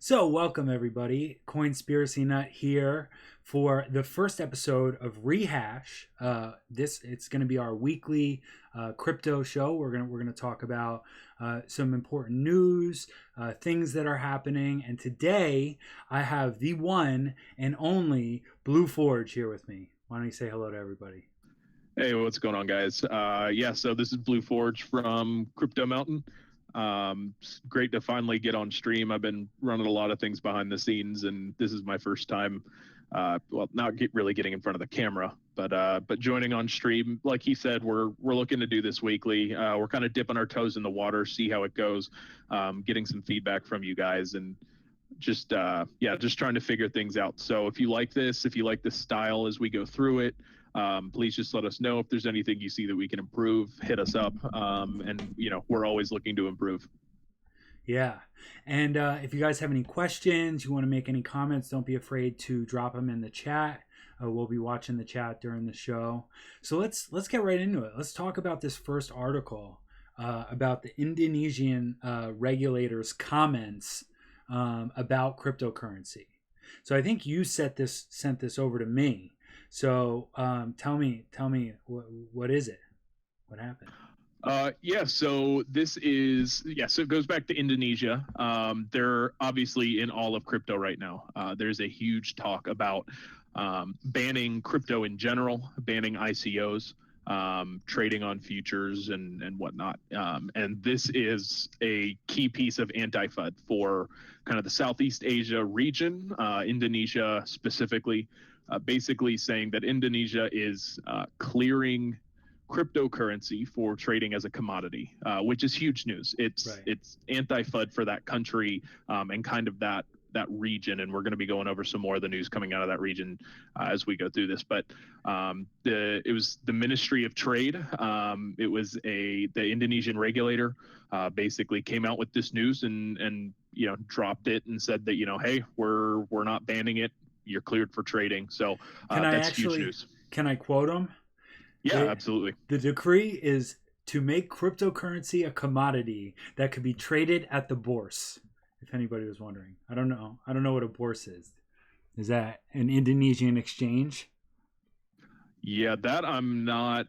So, welcome everybody. Coinspiracy Nut here for the first episode of Rehash. It's going to be our weekly crypto show. We're gonna talk about some important news, things that are happening, and today I have the one and only Blue Forge here with me. Why don't you say hello to everybody? Hey, what's going on, guys? So this is Blue Forge from Crypto Mountain. It's great to finally get on stream. I've been running a lot of things behind the scenes, and this is my first time. Not really getting in front of the camera, but joining on stream. Like he said, we're looking to do this weekly. We're kind of dipping our toes in the water, see how it goes, getting some feedback from you guys, and just trying to figure things out. So if you like this, if you like this style as we go through it, please just let us know if there's anything you see that we can improve. Hit us up, and we're always looking to improve. Yeah. And if you guys have any questions, you want to make any comments, don't be afraid to drop them in the chat. We'll be watching the chat during the show. So let's get right into it. Let's talk about this first article about the Indonesian regulators' comments about cryptocurrency. So I think you sent this over to me. So tell me, what is it? What happened? So it goes back to Indonesia. They're obviously in all of crypto right now. There's a huge talk about banning crypto in general, banning ICOs, trading on futures and whatnot. And this is a key piece of anti-FUD for kind of the Southeast Asia region, Indonesia specifically, basically saying that Indonesia is clearing cryptocurrency for trading as a commodity, which is huge news. It's anti-FUD for that country, and kind of that region, and we're going to be going over some more of the news coming out of that region as we go through this. But it was the Ministry of Trade. It was the Indonesian regulator basically came out with this news and dropped it and said that hey, we're not banning it. You're cleared for trading. So that's huge news. Can I quote them? Yeah, absolutely. The decree is to make cryptocurrency a commodity that could be traded at the bourse. If anybody was wondering, I don't know what a bourse is. Is that an Indonesian exchange? Yeah, that I'm not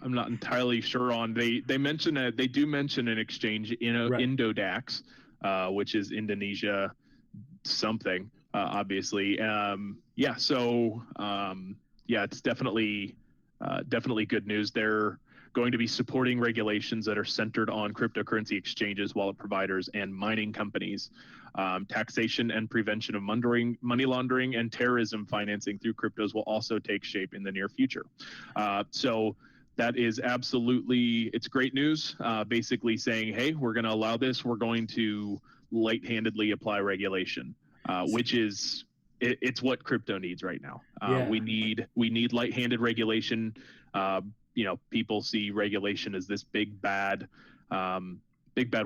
entirely sure on. They do mention an exchange in Right. Indodax, which is Indonesia something, obviously. It's definitely good news. They're going to be supporting regulations that are centered on cryptocurrency exchanges, wallet providers, and mining companies. Taxation and prevention of money laundering and terrorism financing through cryptos will also take shape in the near future. So that is it's great news. Basically saying, hey, we're going to allow this. We're going to light-handedly apply regulation, which is it's what crypto needs right now. We need light-handed regulation. People see regulation as this big bad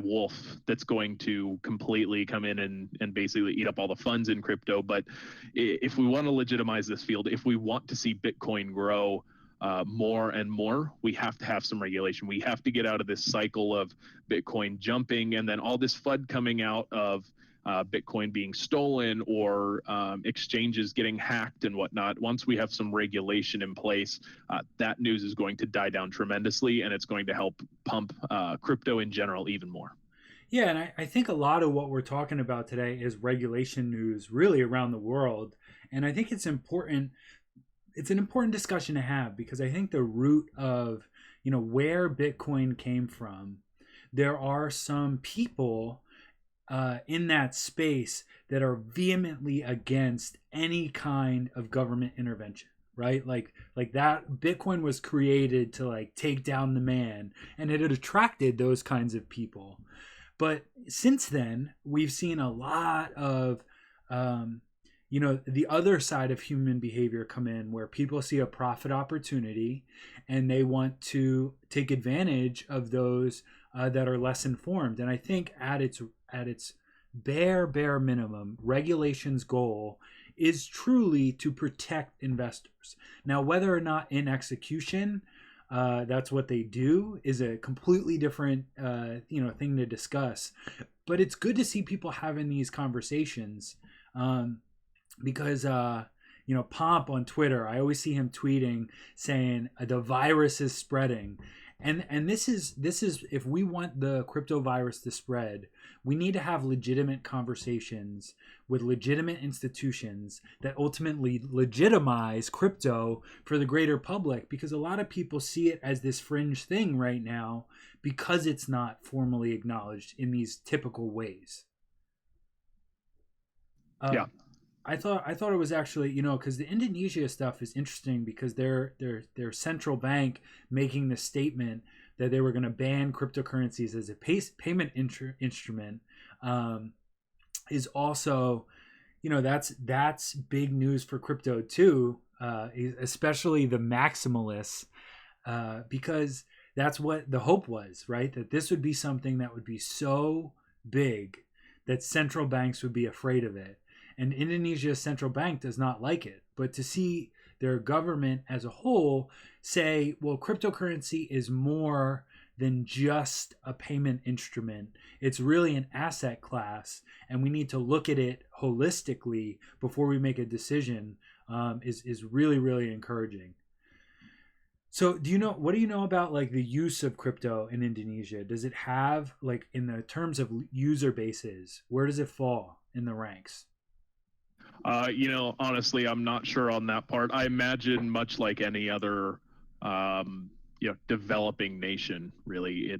wolf that's going to completely come in and basically eat up all the funds in crypto. But if we want to legitimize this field, if we want to see Bitcoin grow more and more, we have to have some regulation. We have to get out of this cycle of Bitcoin jumping and then all this FUD coming out of Bitcoin being stolen or exchanges getting hacked and whatnot. Once we have some regulation in place, that news is going to die down tremendously, and it's going to help pump crypto in general even more. Yeah, and I think a lot of what we're talking about today is regulation news really around the world. And I think it's important. It's an important discussion to have because I think the root of, where Bitcoin came from, there are some people in that space that are vehemently against any kind of government intervention, right? Like that Bitcoin was created to like take down the man, and it had attracted those kinds of people. But since then, we've seen a lot of the other side of human behavior come in where people see a profit opportunity and they want to take advantage of those that are less informed. And I think at its bare minimum, regulation's goal is truly to protect investors. Now, whether or not in execution that's what they do is a completely different thing to discuss. but it's good to see people having these conversations, um, because Pomp on Twitter, I always see him tweeting saying the virus is spreading, and this is if we want the crypto virus to spread, we need to have legitimate conversations with legitimate institutions that ultimately legitimize crypto for the greater public, because a lot of people see it as this fringe thing right now because it's not formally acknowledged in these typical ways. Yeah. I thought it was actually, because the Indonesia stuff is interesting because their central bank making the statement that they were going to ban cryptocurrencies as a payment instrument, is also, that's big news for crypto too, especially the maximalists, because that's what the hope was, right? That this would be something that would be so big that central banks would be afraid of it. And Indonesia's central bank does not like it. But to see their government as a whole say, well, cryptocurrency is more than just a payment instrument, it's really an asset class, and we need to look at it holistically before we make a decision, is really, really encouraging. So, what do you know about like the use of crypto in Indonesia? Does it have, like, in the terms of user bases, where does it fall in the ranks? Honestly, I'm not sure on that part. I imagine much like any other, developing nation, really,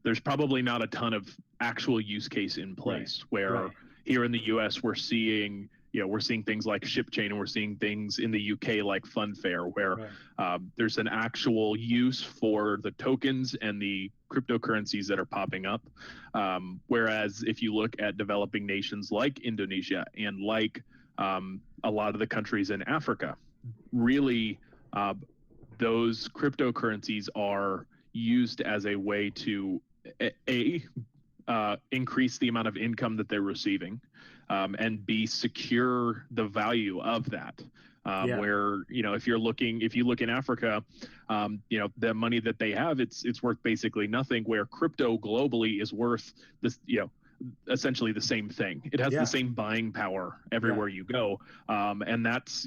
there's probably not a ton of actual use case in Right. place. Where Right. here in the U.S. we're seeing things like ShipChain, and we're seeing things in the UK like Funfair, where Right. there's an actual use for the tokens and the cryptocurrencies that are popping up. Whereas if you look at developing nations like Indonesia and like a lot of the countries in Africa, really, uh, those cryptocurrencies are used as a way to increase the amount of income that they're receiving, and B, secure the value of that. Yeah. Where if you look in Africa, the money that they have, it's worth basically nothing. Where crypto globally is worth this, essentially the same thing. It has the Yeah. same buying power Yeah. everywhere you go, and that's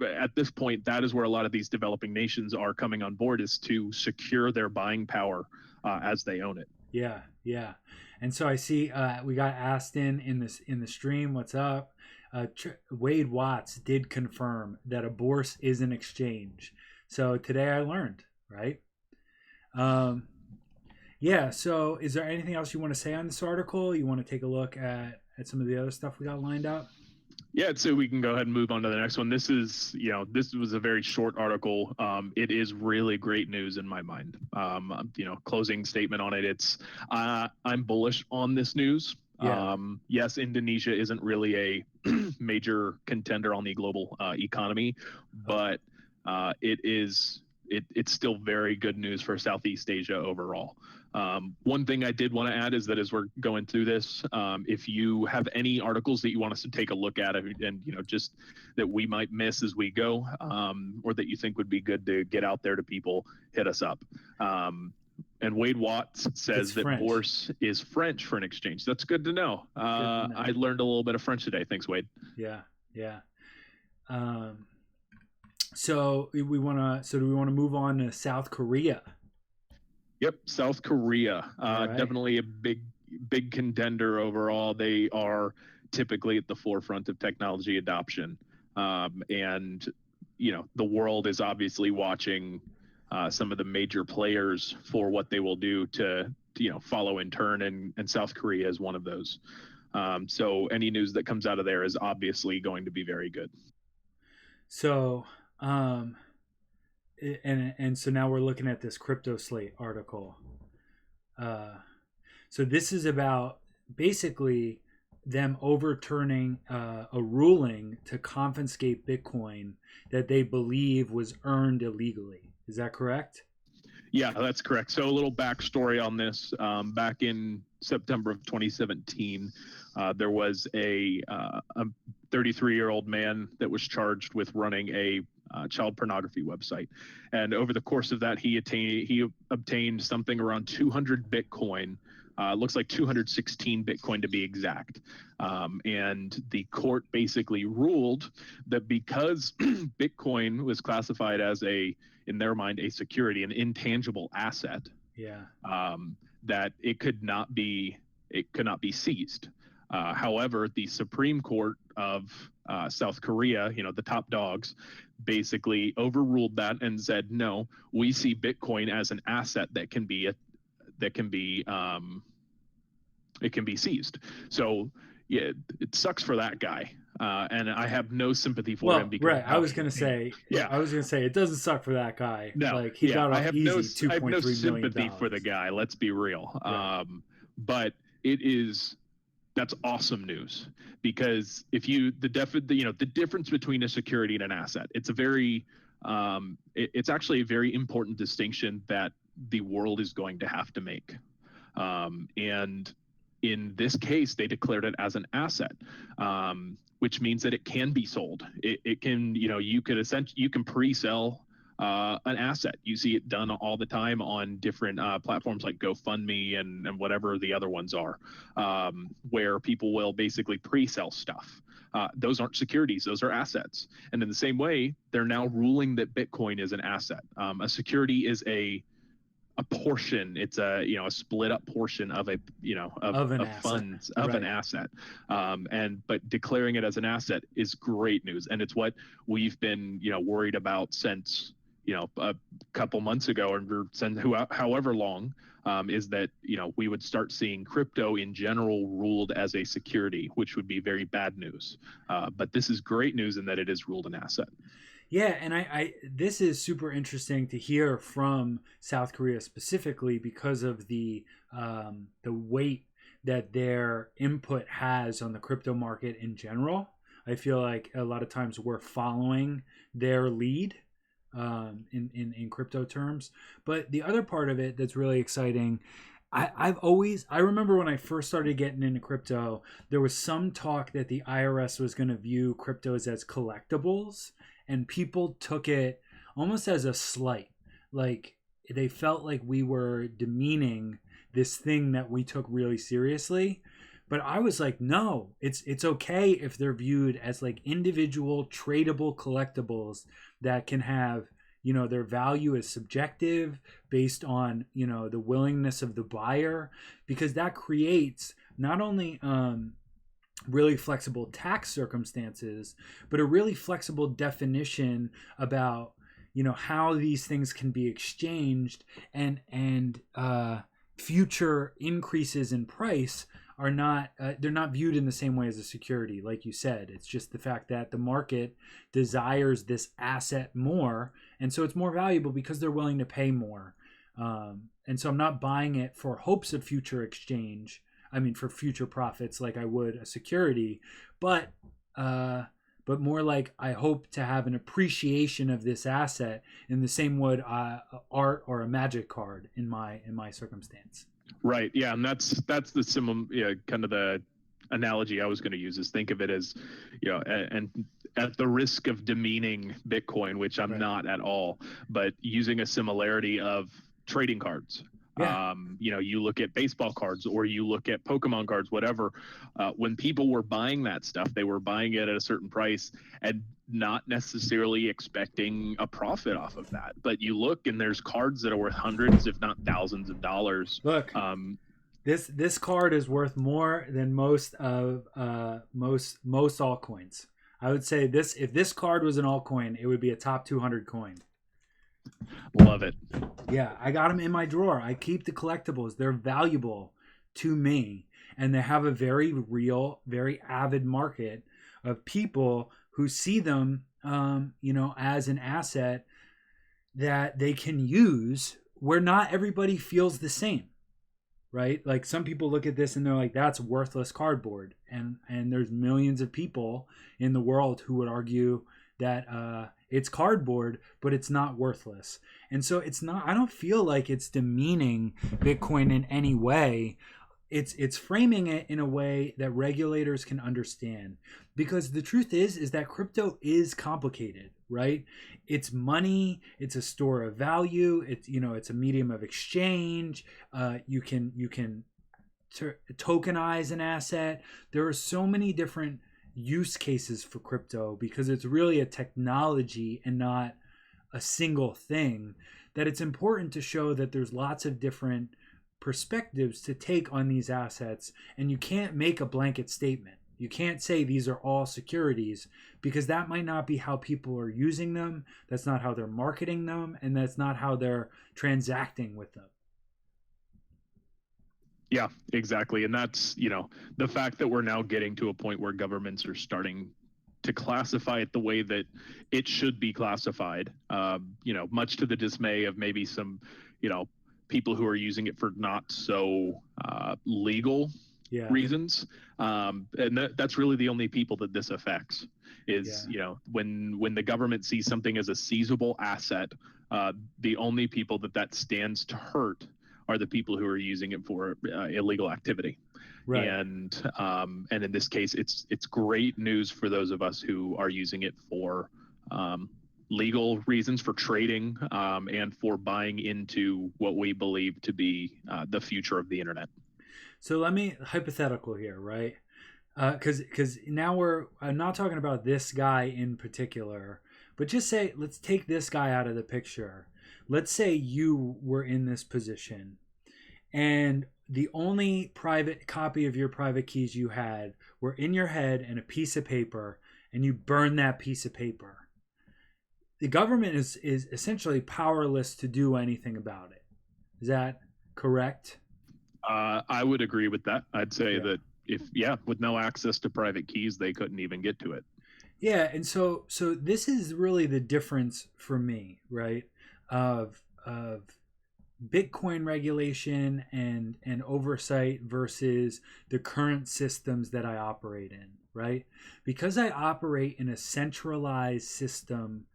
at this point, that is where a lot of these developing nations are coming on board, is to secure their buying power as they own it. Yeah. Yeah. And so I see, we got Aston in the stream. What's up? Wade Watts did confirm that a bourse is an exchange. So today I learned, right? Um, yeah. So is there anything else you want to say on this article? You want to take a look at some of the other stuff we got lined up? Yeah, so we can go ahead and move on to the next one. This was a very short article. It is really great news in my mind. Closing statement on it. I'm bullish on this news. Yeah. Yes, Indonesia isn't really a major contender on the global economy, but it's still very good news for Southeast Asia overall. One thing I did want to add is that as we're going through this, if you have any articles that you want us to take a look at, and just that we might miss as we go, or that you think would be good to get out there to people, hit us up. And Wade Watts It's says that French. bourse is French for an exchange. That's good to know. Good to know. I learned a little bit of French today. Thanks, Wade. Yeah. Yeah. Um, so we want to. So do we want to move on to South Korea? Yep, South Korea, All right. definitely a big contender overall. They are typically at the forefront of technology adoption, and the world is obviously watching some of the major players for what they will do to follow in turn, and South Korea is one of those. So any news that comes out of there is obviously going to be very good. So, um, and so now we're looking at this Crypto Slate article. Uh, so this is about basically them overturning a ruling to confiscate Bitcoin that they believe was earned illegally. Is that correct? Yeah, that's correct. So a little backstory on this. Back in September of 2017, there was a 33-year-old man that was charged with running a child pornography website, and over the course of that, he obtained something around 200 Bitcoin looks like 216 Bitcoin to be exact. And the court basically ruled that because Bitcoin was classified as in their mind, a security, an intangible asset, Yeah. that it could not be seized. However, the Supreme Court of South Korea, the top dogs, basically overruled that and said, no, we see Bitcoin as an asset that can be it can be seized. So yeah, it sucks for that guy. And I have no sympathy for him because right. I was gonna say it doesn't suck for that guy. No, like he got off easy I have no $2.3 million. sympathy for the guy. Let's be real. Right. But that's awesome news, because if the difference between a security and an asset, it's actually a very important distinction that the world is going to have to make. And in this case, they declared it as an asset, which means that it can be sold. It can, you can pre-sell an asset. You see it done all the time on different platforms like GoFundMe and whatever the other ones are, where people will basically pre-sell stuff. Those aren't securities; those are assets. And in the same way, they're now ruling that Bitcoin is an asset. A security is a portion. It's a split up portion of funds of an asset. But declaring it as an asset is great news, and it's what we've been worried about since a couple months ago, or since however long, is that we would start seeing crypto in general ruled as a security, which would be very bad news. But this is great news in that it is ruled an asset. Yeah, and I this is super interesting to hear from South Korea specifically because of the weight that their input has on the crypto market in general. I feel like a lot of times we're following their lead in crypto terms. But the other part of it that's really exciting, I remember when I first started getting into crypto, there was some talk that the IRS was going to view cryptos as collectibles, and people took it almost as a slight. Like they felt like we were demeaning this thing that we took really seriously. But I was like, no, it's okay if they're viewed as like individual tradable collectibles that can have, their value is subjective based on, the willingness of the buyer, because that creates not only really flexible tax circumstances, but a really flexible definition about, how these things can be exchanged, and future increases in price are not they're not viewed in the same way as a security. Like you said, it's just the fact that the market desires this asset more, and so it's more valuable because they're willing to pay more. And so I'm not buying it for hopes of future exchange. I mean, for future profits, like I would a security, but more like I hope to have an appreciation of this asset in the same would art or a magic card in my circumstance. Right. Yeah, and that's the similar, kind of the analogy I was going to use, is think of it as, and at the risk of demeaning Bitcoin, which I'm not at all, but using a similarity of trading cards. Yeah. You look at baseball cards, or you look at Pokemon cards, whatever. When people were buying that stuff, they were buying it at a certain price and not necessarily expecting a profit off of that. But you look, and there's cards that are worth hundreds, if not thousands of dollars. Look, this card is worth more than most altcoins. I would say if this card was an altcoin, it would be a top 200 coin. Love it. Yeah, I got them in my drawer. I keep the collectibles. They're valuable to me, and they have a very real, very avid market of people who see them, as an asset that they can use, where not everybody feels the same, right? Like some people look at this and they're like, that's worthless cardboard. And there's millions of people in the world who would argue that it's cardboard, but it's not worthless. And so I don't feel like it's demeaning Bitcoin in any way. It's framing it in a way that regulators can understand, because the truth is that crypto is complicated, right? It's money, it's a store of value, it's a medium of exchange. You can tokenize an asset. There are so many different use cases for crypto because it's really a technology and not a single thing, that it's important to show that there's lots of different perspectives to take on these assets, and you can't make a blanket statement. You can't say these are all securities, because that might not be how people are using them. That's not how they're marketing them, and that's not how they're transacting with them. Yeah, exactly. And that's, the fact that we're now getting to a point where governments are starting to classify it the way that it should be classified, much to the dismay of maybe some, people who are using it for not so legal reasons. And that's really the only people that this affects is, when the government sees something as a seizable asset, the only people that stands to hurt are the people who are using it for illegal activity. Right. And in this case, it's great news for those of us who are using it for legal reasons, for trading, and for buying into what we believe to be the future of the internet. So let me hypothetical here, right? Because now I'm not talking about this guy in particular, but just say, let's take this guy out of the picture. Let's say you were in this position and the only private copy of your private keys you had were in your head and a piece of paper, and you burn that piece of paper. The government is essentially powerless to do anything about it. Is that correct? I would agree with that. I'd say that with no access to private keys, they couldn't even get to it. Yeah, and so this is really the difference for me, right? Of Bitcoin regulation and oversight versus the current systems that I operate in, right? Because I operate in a centralized system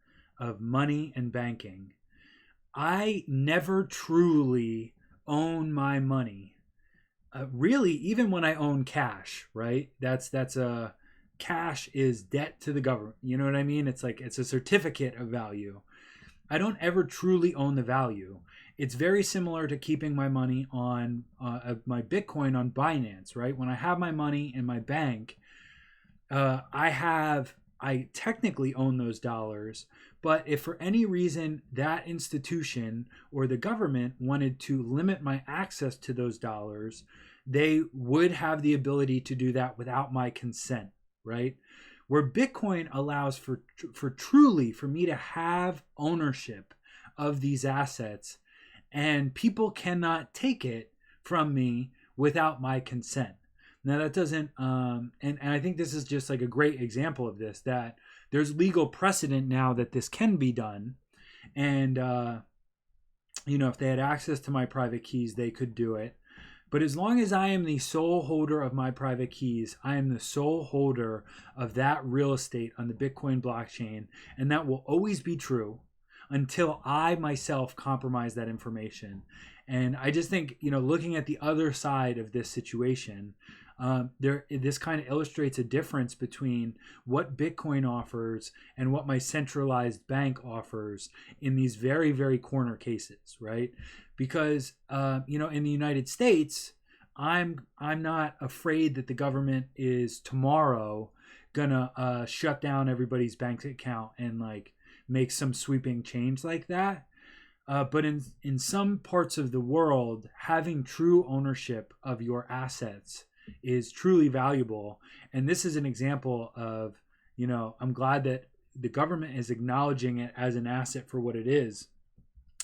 of money and banking, I never truly own my money. Really, even when I own cash, right? That's a cash is debt to the government. You know what I mean? It's like it's a certificate of value. I don't ever truly own the value. It's very similar to keeping my money on my Bitcoin on Binance, right? When I have my money in my bank, I technically own those dollars, but if for any reason that institution or the government wanted to limit my access to those dollars, they would have the ability to do that without my consent, right? Where Bitcoin allows for truly for me to have ownership of these assets, and people cannot take it from me without my consent. Now that doesn't, and I think this is just like a great example of this, that there's legal precedent now that this can be done. And, if they had access to my private keys, they could do it. But as long as I am the sole holder of my private keys, I am the sole holder of that real estate on the Bitcoin blockchain. And that will always be true until I myself compromise that information. And I just think, looking at the other side of this situation, this kind of illustrates a difference between what Bitcoin offers and what my centralized bank offers in these very, very corner cases, right? Because in the United States, I'm not afraid that the government is tomorrow gonna shut down everybody's bank account and like make some sweeping change like that. But in some parts of the world, having true ownership of your assets is truly valuable. And this is an example of, I'm glad that the government is acknowledging it as an asset for what it is.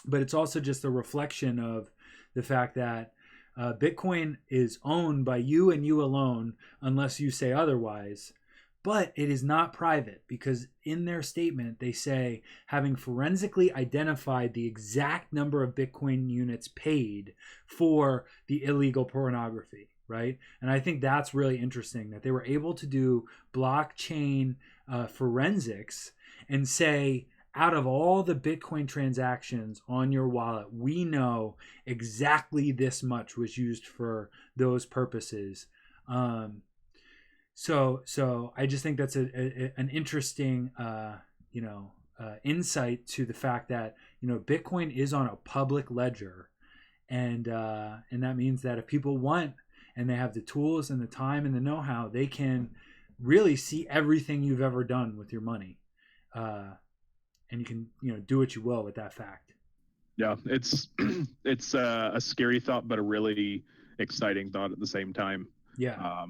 But it's also just a reflection of the fact that Bitcoin is owned by you and you alone, unless you say otherwise. But it is not private, because in their statement, they say, having forensically identified the exact number of Bitcoin units paid for the illegal pornography, right? And I think that's really interesting that they were able to do blockchain forensics and say, out of all the Bitcoin transactions on your wallet, we know exactly this much was used for those purposes. So I just think that's an interesting, insight to the fact that, Bitcoin is on a public ledger. And that means that if people want and they have the tools and the time and the know-how, they can really see everything you've ever done with your money, and you can do what you will with that fact. Yeah, it's it's a scary thought, but a really exciting thought at the same time. Yeah.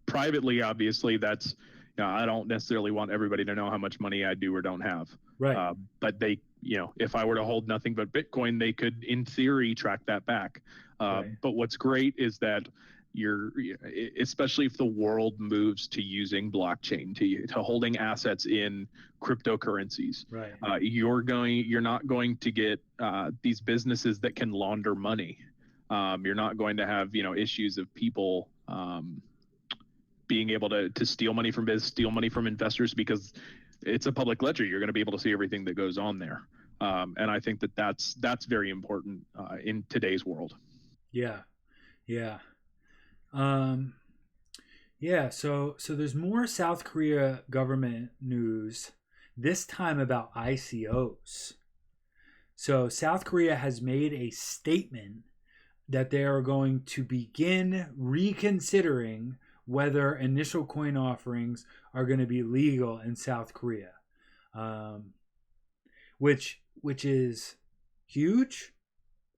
Privately, obviously, that's I don't necessarily want everybody to know how much money I do or don't have. Right. But they, if I were to hold nothing but Bitcoin, they could, in theory, track that back. Right. But what's great is that especially if the world moves to using blockchain, to holding assets in cryptocurrencies, Right. You're not going to get these businesses that can launder money. You're not going to have issues of people being able to steal money from steal money from investors, because it's a public ledger. You're going to be able to see everything that goes on there, and I think that's very important in today's world. Yeah. Yeah. Yeah, so there's more South Korea government news, this time about ICOs. So South Korea has made a statement that they are going to begin reconsidering whether initial coin offerings are going to be legal in South Korea, which is huge.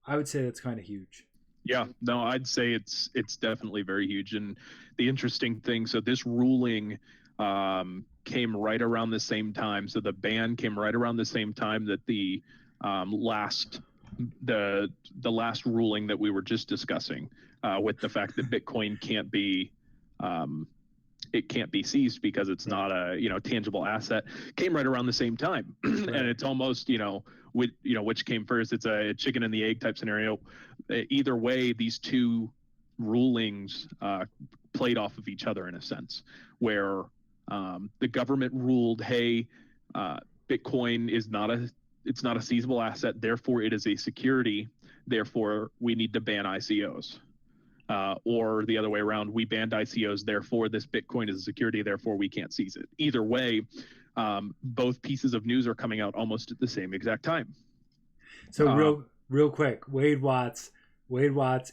I would say that's kind of huge. Yeah, no, I'd say it's definitely very huge. And the interesting thing, so this ruling came right around the same time. So the ban came right around the same time that the last ruling that we were just discussing, with the fact that Bitcoin can't be seized because it's not a tangible asset, came right around the same time. Right. And it's almost which came first. It's a chicken and the egg type scenario. Either way, these two rulings played off of each other in a sense, where the government ruled, hey, Bitcoin is not a seizable asset, therefore it is a security, therefore we need to ban ICOs. Or the other way around, we banned ICOs, therefore this Bitcoin is a security, therefore we can't seize it. Either way, both pieces of news are coming out almost at the same exact time. So real quick, Wade Watts,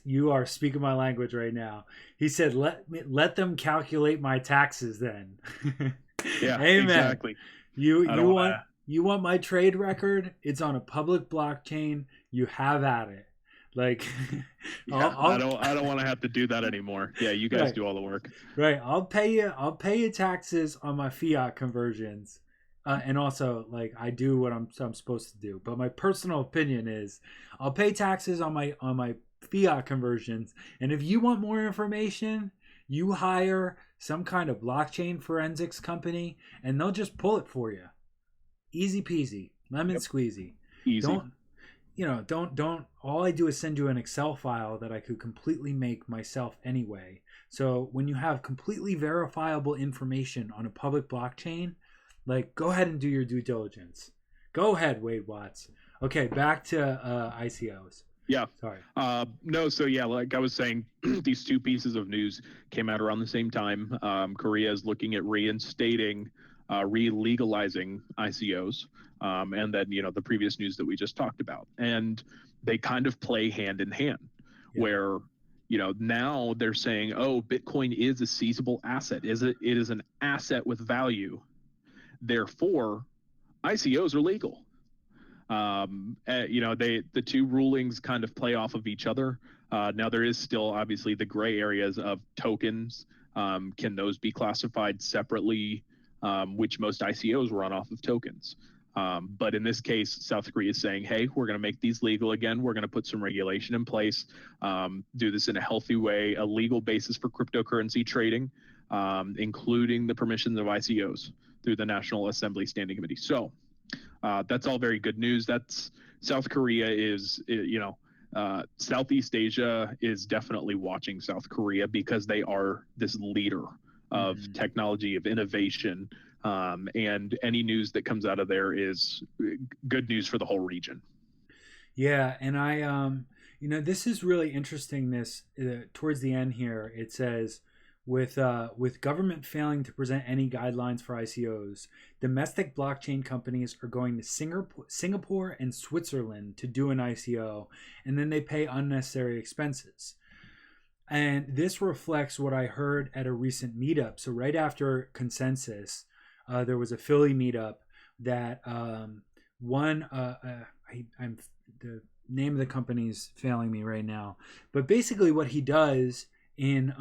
you are speaking my language right now. He said, "Let them calculate my taxes then." Yeah, Amen. Exactly. You want my trade record? It's on a public blockchain. You have at it. Like, yeah, I don't want to have to do that anymore. Yeah, you guys do all the work. Right. I'll pay you taxes on my fiat conversions. And also, like, I do what I'm supposed to do. But my personal opinion is, I'll pay taxes on my fiat conversions. And if you want more information, you hire some kind of blockchain forensics company, and they'll just pull it for you. Easy peasy, lemon squeezy. Easy. Don't. All I do is send you an Excel file that I could completely make myself anyway. So when you have completely verifiable information on a public blockchain, like, go ahead and do your due diligence. Go ahead, Wade Watts. Okay, back to ICOs. Yeah. Sorry. No, so yeah, like I was saying, these two pieces of news came out around the same time. Korea is looking at re-legalizing ICOs, and then the previous news that we just talked about, and they kind of play hand in hand, where now they're saying, oh, Bitcoin is a seizable asset, it is an asset with value, therefore ICOs are legal. The two rulings kind of play off of each other. Now there is still obviously the gray areas of tokens. Can those be classified separately? Which most ICOs run off of tokens. But in this case, South Korea is saying, hey, we're going to make these legal again. We're going to put some regulation in place, do this in a healthy way, a legal basis for cryptocurrency trading, including the permissions of ICOs through the National Assembly Standing Committee. So that's all very good news. That's South Korea is, Southeast Asia is definitely watching South Korea because they are this leader of technology, of innovation, and any news that comes out of there is good news for the whole region. Yeah, and I, this is really interesting. This towards the end here, it says, with government failing to present any guidelines for ICOs, domestic blockchain companies are going to Singapore and Switzerland to do an ICO, and then they pay unnecessary expenses. And this reflects what I heard at a recent meetup. So right after Consensus, there was a Philly meetup that one. I'm the name of the company's failing me right now, but basically what he does in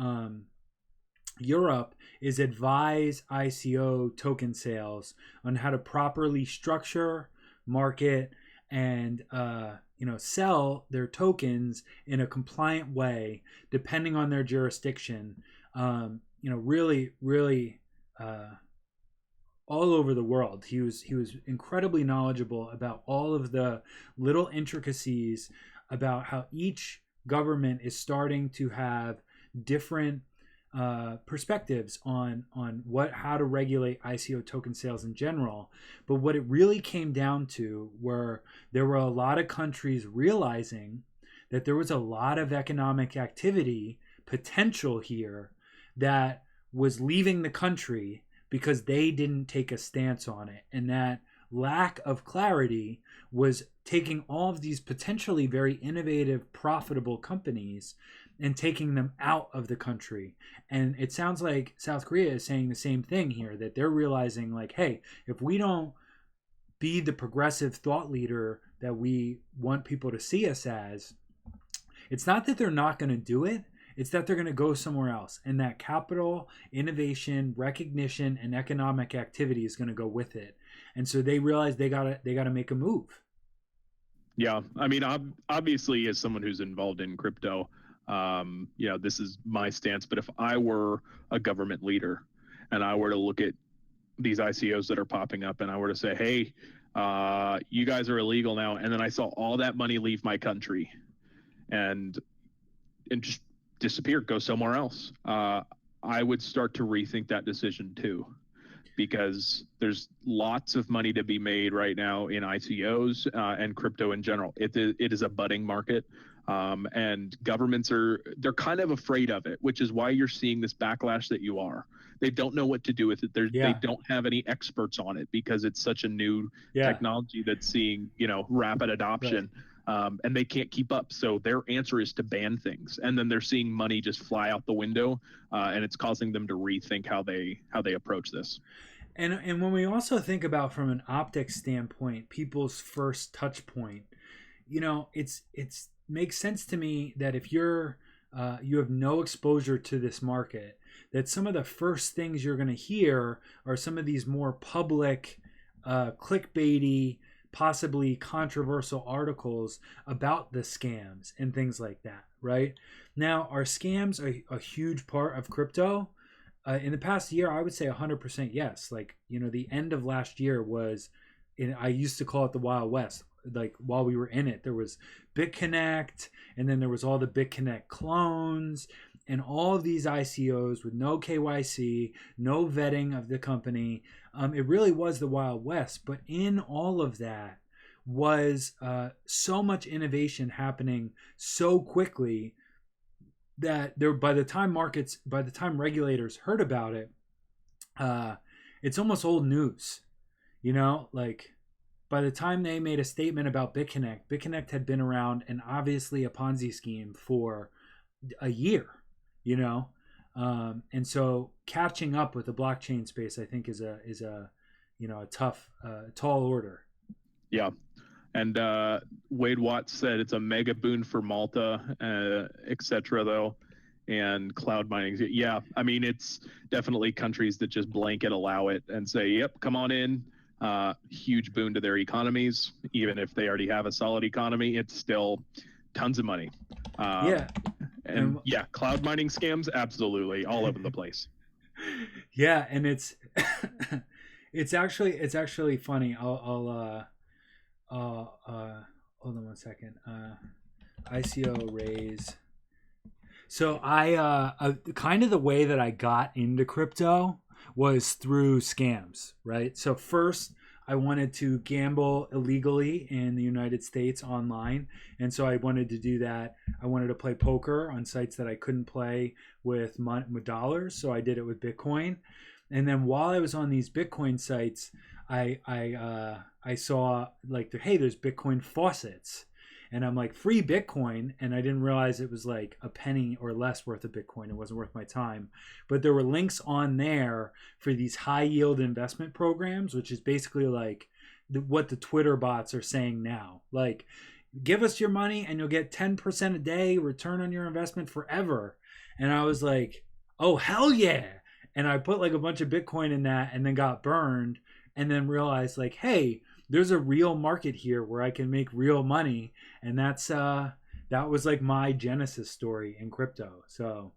Europe is advise ICO token sales on how to properly structure, market, and sell their tokens in a compliant way, depending on their jurisdiction. Really, really. All over the world. He was incredibly knowledgeable about all of the little intricacies about how each government is starting to have different perspectives on how to regulate ICO token sales in general. But what it really came down to were there were a lot of countries realizing that there was a lot of economic activity potential here that was leaving the country because they didn't take a stance on it. And that lack of clarity was taking all of these potentially very innovative, profitable companies and taking them out of the country. And it sounds like South Korea is saying the same thing here, that they're realizing like, hey, if we don't be the progressive thought leader that we want people to see us as, it's not that they're not going to do it. It's that they're going to go somewhere else, and that capital, innovation, recognition, and economic activity is going to go with it. And so they realize they gotta make a move. Yeah, I mean, obviously, as someone who's involved in crypto, this is my stance. But if I were a government leader and I were to look at these ICOs that are popping up, and I were to say, "Hey, you guys are illegal now," and then I saw all that money leave my country, and just disappear, go somewhere else, I would start to rethink that decision too, because there's lots of money to be made right now in ICOs and crypto in general. It is a budding market, and governments they're kind of afraid of it, which is why you're seeing this backlash that you are. They don't know what to do with it. They don't have any experts on it because it's such a new technology that's seeing rapid adoption. Right. And they can't keep up. So their answer is to ban things. And then they're seeing money just fly out the window, and it's causing them to rethink how they approach this. And when we also think about from an optics standpoint, people's first touch point, it's makes sense to me that if you have no exposure to this market, that some of the first things you're going to hear are some of these more public, clickbaity, possibly controversial articles about the scams and things like that, right? Now, are scams a huge part of crypto? In the past year, I would say 100% yes. Like, the end of last year was, I used to call it the Wild West. Like, while we were in it, there was BitConnect, and then there was all the BitConnect clones, and all of these ICOs with no KYC, no vetting of the company. It really was the Wild West. But in all of that was so much innovation happening so quickly that by the time regulators heard about it, it's almost old news. Like, by the time they made a statement about BitConnect had been around and obviously a Ponzi scheme for a year. And so catching up with the blockchain space, I think, is a tough, tall order. Yeah, and Wade Watts said it's a mega boon for Malta, etc. Though, and cloud mining. Yeah, I mean, it's definitely countries that just blanket allow it and say, "Yep, come on in." Huge boon to their economies, even if they already have a solid economy. It's still tons of money. And cloud mining scams, absolutely all over the place. Yeah, and it's actually funny. I'll hold on one second. ICO raise. So I kind of the way that I got into crypto was through scams, right? So first, I wanted to gamble illegally in the United States online. And so I wanted to do that. I wanted to play poker on sites that I couldn't play with dollars. So I did it with Bitcoin. And then while I was on these Bitcoin sites, I saw like, hey, there's Bitcoin faucets. and I'm like, free Bitcoin, and I didn't realize it was like a penny or less worth of Bitcoin. It wasn't worth my time. But there were links on there for these high yield investment programs, which is basically like what the Twitter bots are saying now. Like, give us your money and you'll get 10% a day return on your investment forever. And I was like, oh, hell yeah. And I put like a bunch of Bitcoin in that and then got burned, and then realized like, hey, there's a real market here where I can make real money. And that was like my genesis story in crypto. So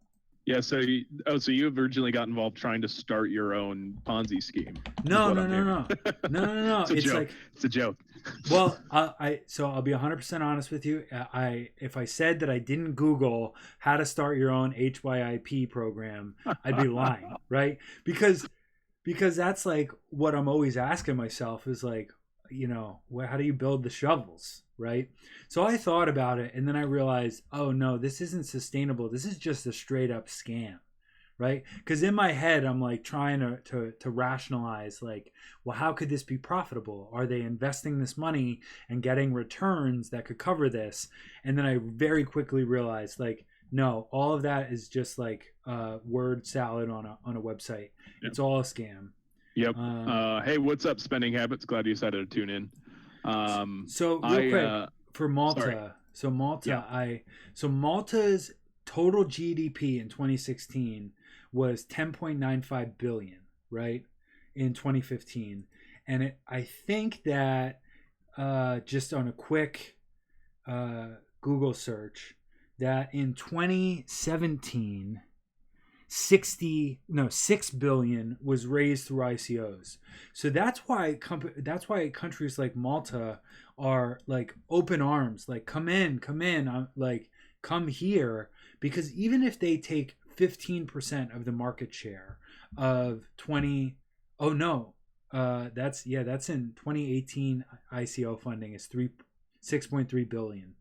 Yeah. So you originally got involved trying to start your own Ponzi scheme. no. It's a It's joke. like, It's a joke. well, so I'll be 100% honest with you. If I said that I didn't Google how to start your own HYIP program, I'd be lying, right? Because that's like what I'm always asking myself is like, how do you build the shovels, right? So I thought about it, and then I realized, oh no, this isn't sustainable. This is just a straight up scam, right? Because in my head I'm like trying to rationalize like, well, how could this be profitable? Are they investing this money and getting returns that could cover this? And then I very quickly realized like, no, all of that is just like word salad on a website. Yep. It's all a scam. Yep. Hey, what's up, Spending Habits? Glad you decided to tune in. So real quick for Malta. Sorry. So Malta, Yeah. Malta's total GDP in 2016 was 10.95 billion, right? In 2015. And I think that just on a quick Google search, that in 2017 6 billion was raised through ICOs. So that's why countries like Malta are like open arms, like come in, like come here, because even if they take 15% of the market share of 20, oh no, that's in 2018 ICO funding is 6.3 billion.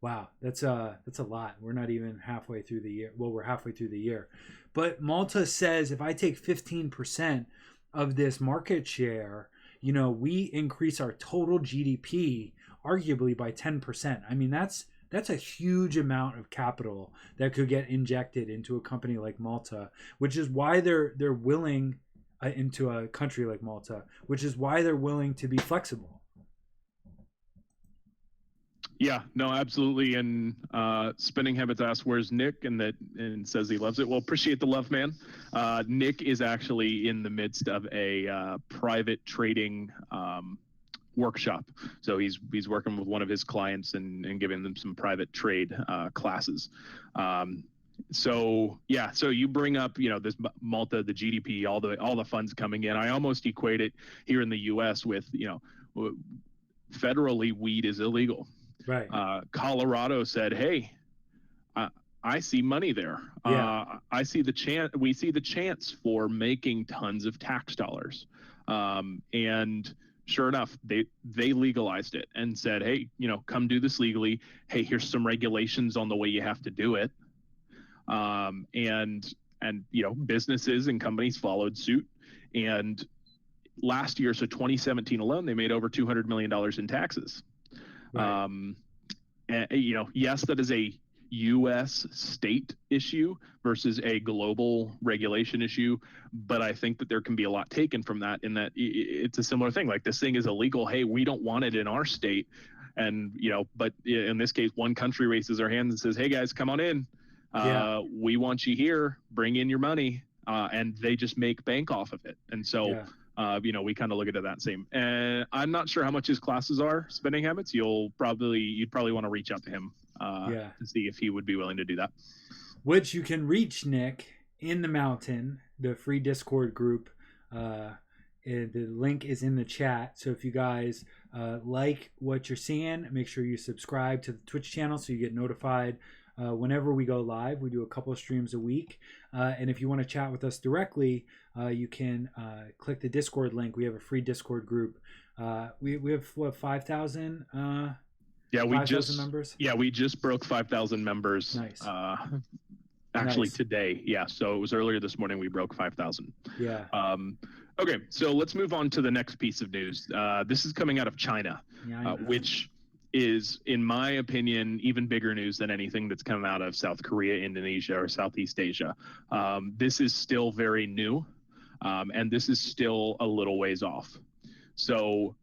Wow, that's a lot. We're not even halfway through the year. Well, we're halfway through the year. But Malta says if I take 15% of this market share, we increase our total GDP arguably by 10%. I mean, that's a huge amount of capital that could get injected into a company like Malta, which is why they're willing into a country like Malta, which is why they're willing to be flexible. Yeah, no, absolutely. And Spending Habits asks, "Where's Nick?" and says he loves it. Well, appreciate the love, man. Nick is actually in the midst of a private trading workshop. So he's working with one of his clients and giving them some private trade classes. So you bring up this Malta, the GDP, all the funds coming in. I almost equate it here in the U.S. with federally weed is illegal. Right. Colorado said, "Hey, I see money there. Yeah. I see the chance. We see the chance for making tons of tax dollars." And sure enough, they legalized it and said, "Hey, come do this legally. Hey, here's some regulations on the way you have to do it." And businesses and companies followed suit. And last year, so 2017 alone, they made over $200 million in taxes. Right. And, yes, that is a U.S. state issue versus a global regulation issue, but I think that there can be a lot taken from that, in that it's a similar thing. Like, this thing is illegal. Hey, we don't want it in our state. And, but in this case, one country raises their hands and says, "Hey, guys, come on in. We want you here. Bring in your money." And they just make bank off of it. And so... Yeah. We kind of look at it that same. And I'm not sure how much his classes are, Spending Habits. You'd probably want to reach out to him to see if he would be willing to do that. Which you can reach Nick in the mountain, the free Discord group. The link is in the chat. So if you guys like what you're seeing, make sure you subscribe to the Twitch channel so you get notified whenever we go live. We do a couple of streams a week. And if you want to chat with us directly, you can click the Discord link. We have a free Discord group. We have 5,000 members. Yeah, we just broke 5,000 members. Nice. Actually today. Yeah, so it was earlier this morning we broke 5,000. Yeah. Okay, so let's move on to the next piece of news. This is coming out of China, which is, in my opinion, even bigger news than anything that's come out of South Korea, Indonesia, or Southeast Asia. This is still very new, and this is still a little ways off. So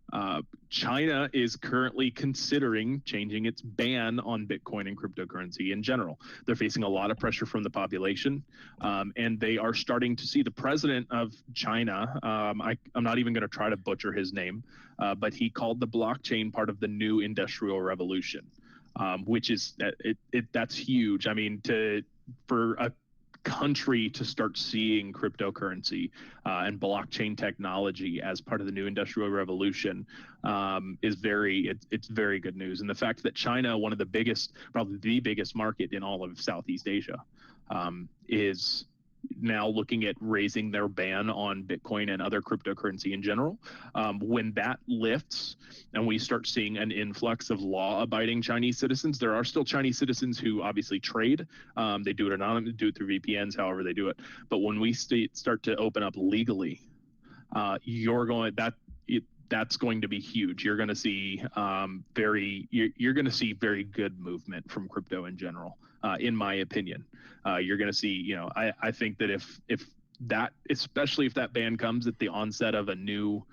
China is currently considering changing its ban on Bitcoin and cryptocurrency in general. They're facing a lot of pressure from the population, and they are starting to see the president of China. I'm not even going to try to butcher his name, but he called the blockchain part of the new industrial revolution, which is that's huge. I mean, for a country to start seeing cryptocurrency and blockchain technology as part of the new industrial revolution is it's very good news. And the fact that China, one of the biggest, probably the biggest market in all of Southeast Asia, is now looking at raising their ban on Bitcoin and other cryptocurrency in general. When that lifts and we start seeing an influx of law-abiding Chinese citizens, there are still Chinese citizens who obviously trade. They do it anonymously, do it through VPNs, however they do it. But when we start to open up legally, that's going to be huge. You're going to see you're going to see very good movement from crypto in general, in my opinion. You're going to see, I think that if that, especially if that ban comes at the onset of a new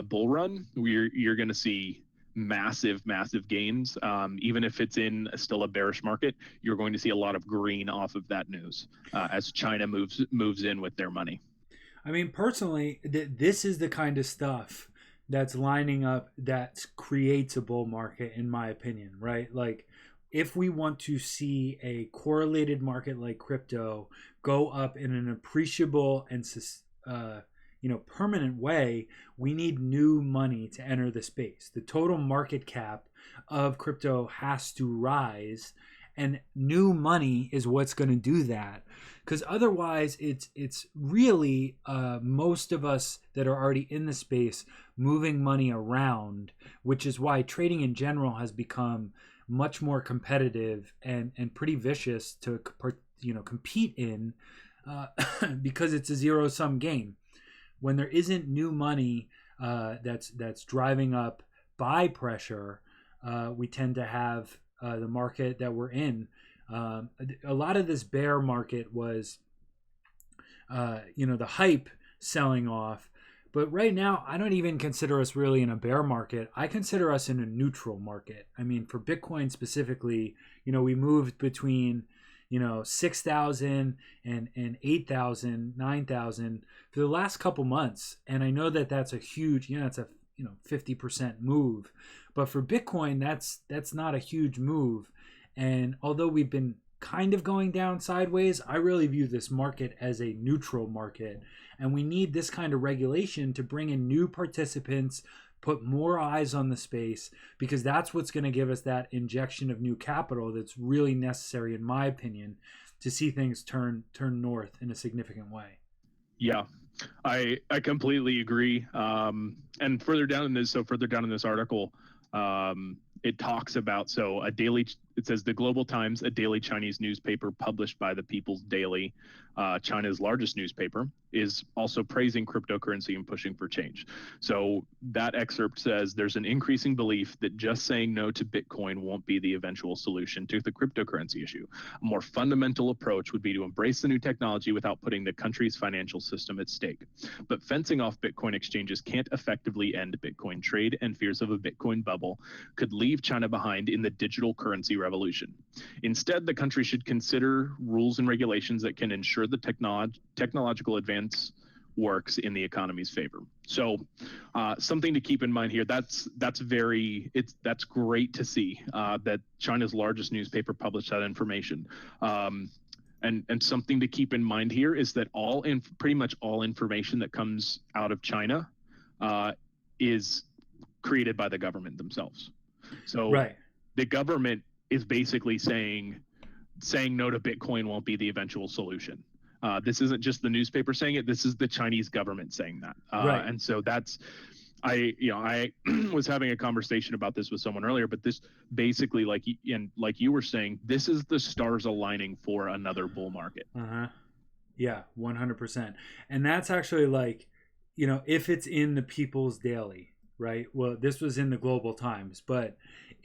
bull run, you're going to see massive gains. Even if it's in still a bearish market, you're going to see a lot of green off of that news as China moves in with their money. I mean, personally, this is the kind of stuff that's lining up that creates a bull market, in my opinion, right? Like, if we want to see a correlated market like crypto go up in an appreciable and permanent way, we need new money to enter the space. The total market cap of crypto has to rise, and new money is what's going to do that. Because otherwise, it's really most of us that are already in the space moving money around, which is why trading in general has become much more competitive and pretty vicious to compete in, because it's a zero-sum game. When there isn't new money that's driving up buy pressure, we tend to have the market that we're in. A lot of this bear market was, the hype selling off. But right now, I don't even consider us really in a bear market. I consider us in a neutral market. I mean, for Bitcoin specifically, we moved between, 6,000 and 8,000, 9,000 for the last couple months. And I know that that's a huge, that's a 50% move. But for Bitcoin, that's not a huge move. And although we've been kind of going down sideways, I really view this market as a neutral market. And we need this kind of regulation to bring in new participants, put more eyes on the space, because that's what's going to give us that injection of new capital that's really necessary, in my opinion, to see things turn north in a significant way. Yeah, I completely agree. And further down in this article, it talks about, it says the Global Times, a daily Chinese newspaper published by the People's Daily, China's largest newspaper, is also praising cryptocurrency and pushing for change. So that excerpt says there's an increasing belief that just saying no to Bitcoin won't be the eventual solution to the cryptocurrency issue. A more fundamental approach would be to embrace the new technology without putting the country's financial system at stake. But fencing off Bitcoin exchanges can't effectively end Bitcoin trade, and fears of a Bitcoin bubble could leave China behind in the digital currency revolution. Instead, the country should consider rules and regulations that can ensure the technological advance works in the economy's favor. So something to keep in mind here. That's great to see that China's largest newspaper published that information. And something to keep in mind here is that pretty much all information that comes out of China is created by the government themselves. So right. The government is basically saying no to Bitcoin won't be the eventual solution. This isn't just the newspaper saying it. This is the Chinese government saying that. Right. And so I was having a conversation about this with someone earlier, but this basically, like you were saying, this is the stars aligning for another bull market. Yeah, 100%. And that's actually if it's in the People's Daily, right? Well, this was in the Global Times, but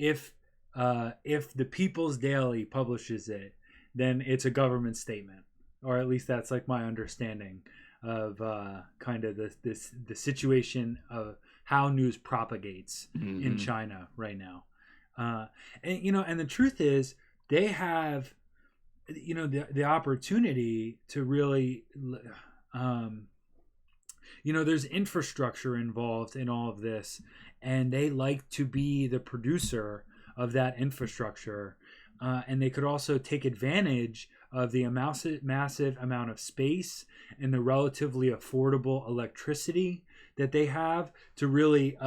if the People's Daily publishes it, then it's a government statement, or at least that's like my understanding of kind of the situation of how news propagates in China right now. And and the truth is they have the opportunity to really there's infrastructure involved in all of this, and they like to be the producer of that infrastructure, and they could also take advantage of the massive amount of space and the relatively affordable electricity that they have to really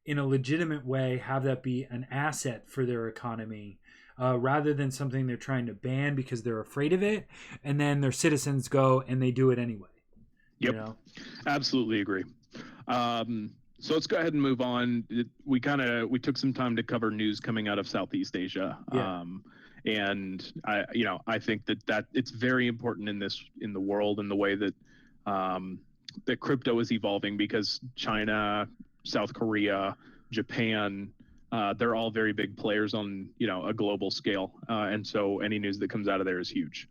in a legitimate way have that be an asset for their economy, rather than something they're trying to ban because they're afraid of it, and then their citizens go and they do it anyway. Yep, absolutely agree. So let's go ahead and move on. We took some time to cover news coming out of Southeast Asia, and I think that it's very important in the world and the way that that crypto is evolving, because China, South Korea, Japan, they're all very big players on a global scale, and so any news that comes out of there is huge.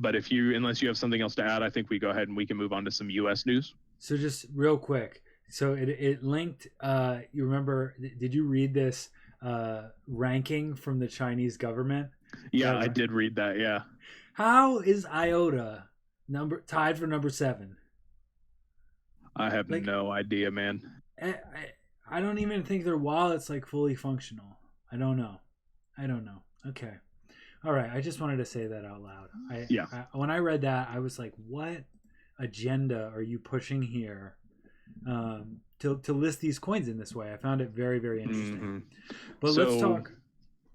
But unless you have something else to add, I think we go ahead and we can move on to some U.S. news. So just real quick, so it linked. You remember? Did you read this ranking from the Chinese government? Yeah, I did read that. Yeah. How is IOTA tied for number 7? I have no idea, man. I don't even think their wallet's like fully functional. I don't know. Okay. All right. I just wanted to say that out loud. When I read that, I was like, what agenda are you pushing here to list these coins in this way? I found it very, very interesting. But let's talk.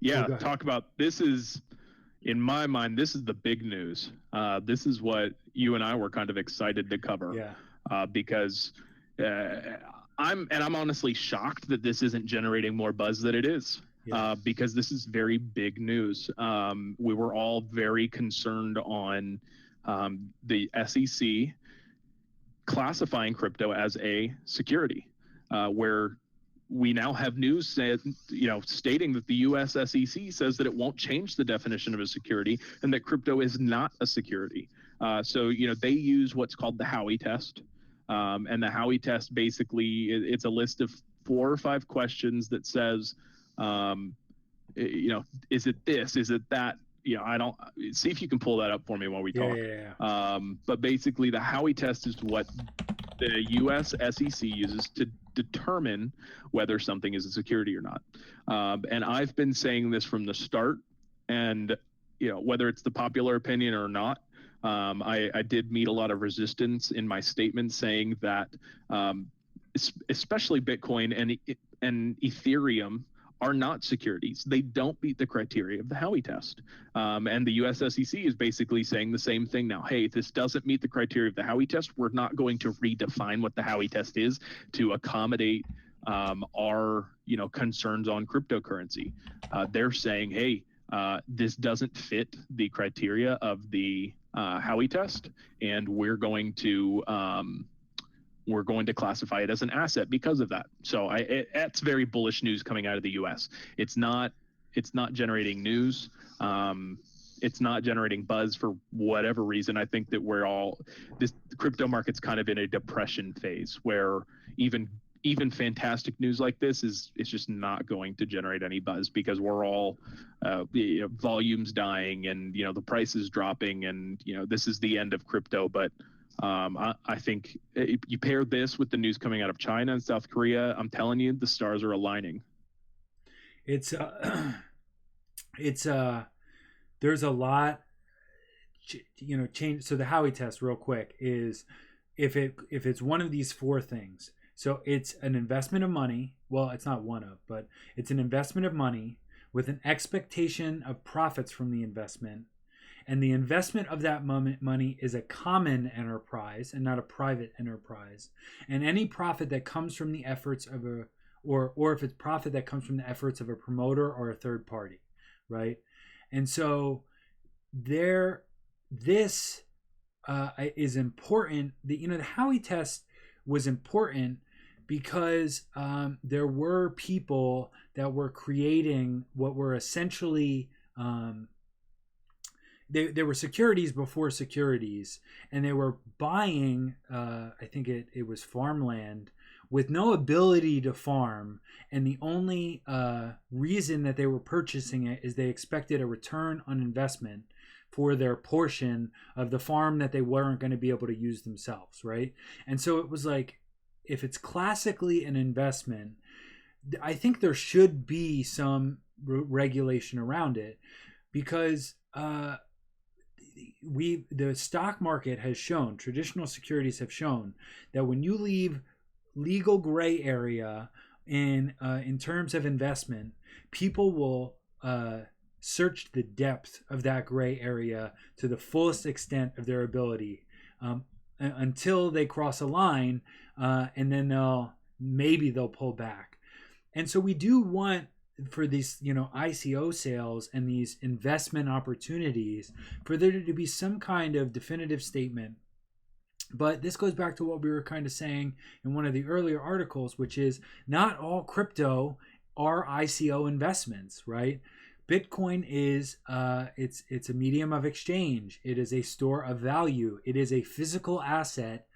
Yeah, talk about this. In my mind, this is the big news. This is what you and I were kind of excited to cover. Yeah. Because I'm honestly shocked that this isn't generating more buzz than it is. Because this is very big news. We were all very concerned on the SEC classifying crypto as a security, where we now have news stating that the U.S. SEC says that it won't change the definition of a security and that crypto is not a security. So they use what's called the Howey test, and the Howey test basically it's a list of 4 or 5 questions that says, is it this? Is it that? I don't see if you can pull that up for me while we talk. But basically, the Howey test is what the U.S. SEC uses to determine whether something is a security or not. And I've been saying this from the start, and whether it's the popular opinion or not, I did meet a lot of resistance in my statement saying that, especially Bitcoin and Ethereum are not securities. They don't meet the criteria of the Howey test. And the US SEC is basically saying the same thing now. Hey, if this doesn't meet the criteria of the Howey test, we're not going to redefine what the Howey test is to accommodate our concerns on cryptocurrency. They're saying, hey, this doesn't fit the criteria of the Howey test, and we're going to classify it as an asset because of that. So that's very bullish news coming out of the U.S. It's not generating news. It's not generating buzz for whatever reason. I think that the crypto market's kind of in a depression phase where even fantastic news like this is just not going to generate any buzz, because we're all volumes dying and the price is dropping, and this is the end of crypto. But I think you pair this with the news coming out of China and South Korea, I'm telling you, the stars are aligning. There's a lot, change. So the Howey test, real quick, is if it's one of these 4 things. So it's an investment of money. Well, it's not one of, but it's an investment of money with an expectation of profits from the investment. And the investment of that money is a common enterprise and not a private enterprise. And any profit that comes from the efforts of or if it's profit that comes from the efforts of a promoter or a third party, right? And so this is important. The Howey test was important because there were people that were creating what were essentially they were securities before securities, and they were buying I think it was farmland with no ability to farm, and the only reason that they were purchasing it is they expected a return on investment for their portion of the farm that they weren't going to be able to use themselves, right? And so it was like, if it's classically an investment, I think there should be some regulation around it, because the stock market has shown, traditional securities have shown, that when you leave legal gray area in terms of investment, people will search the depth of that gray area to the fullest extent of their ability, until they cross a line, and then they'll pull back. And so we do want, for these ICO sales and these investment opportunities, for there to be some kind of definitive statement. But this goes back to what we were kind of saying in one of the earlier articles, which is not all crypto are ICO investments, right? Bitcoin is it's a medium of exchange. It is a store of value. It is a physical asset